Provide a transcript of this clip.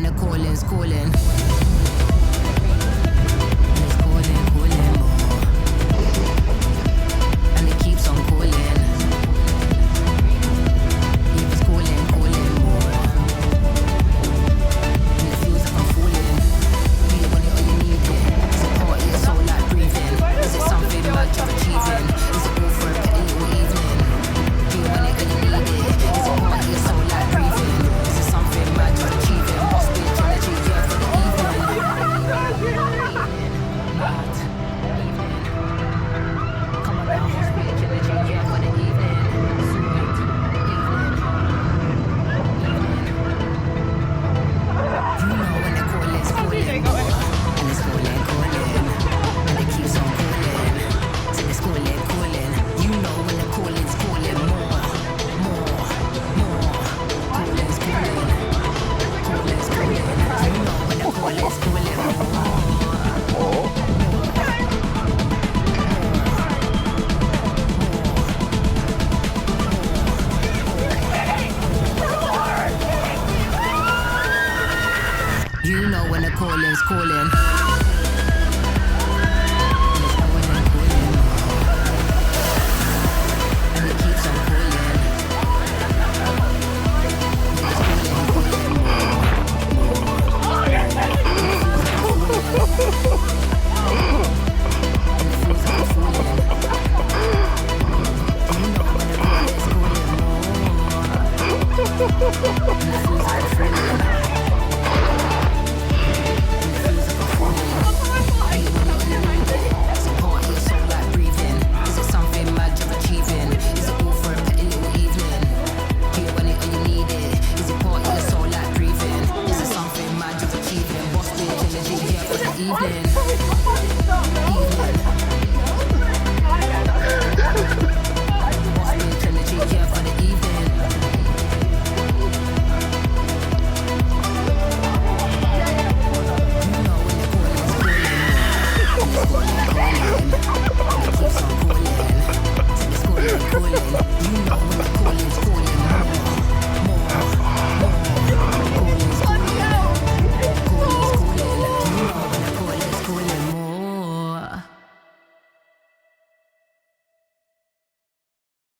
when the calling's calling. And it's calling, calling more. And it keeps on calling. Yeah, it's calling, calling more. And it feels like I'm falling. Do you want it or you need it? Is it part of your soul like breathing? Is it something much of achieving? Is it all for a petty little evening? Do you want it or you need it? Is it part of your soul like breathing? Is it something much of achieving? What spirituality is there for the evening? Mad evening. Come on now, spirituality, yeah, for the evening. Sweet evening. You know when the call is calling, and it's calling, calling, and it keeps on calling, so it's calling, calling. You know when the call is calling, more, calling's calling, calling's calling. You know when the call is calling, you know when the calling's calling. And it keeps on calling. It's calling more.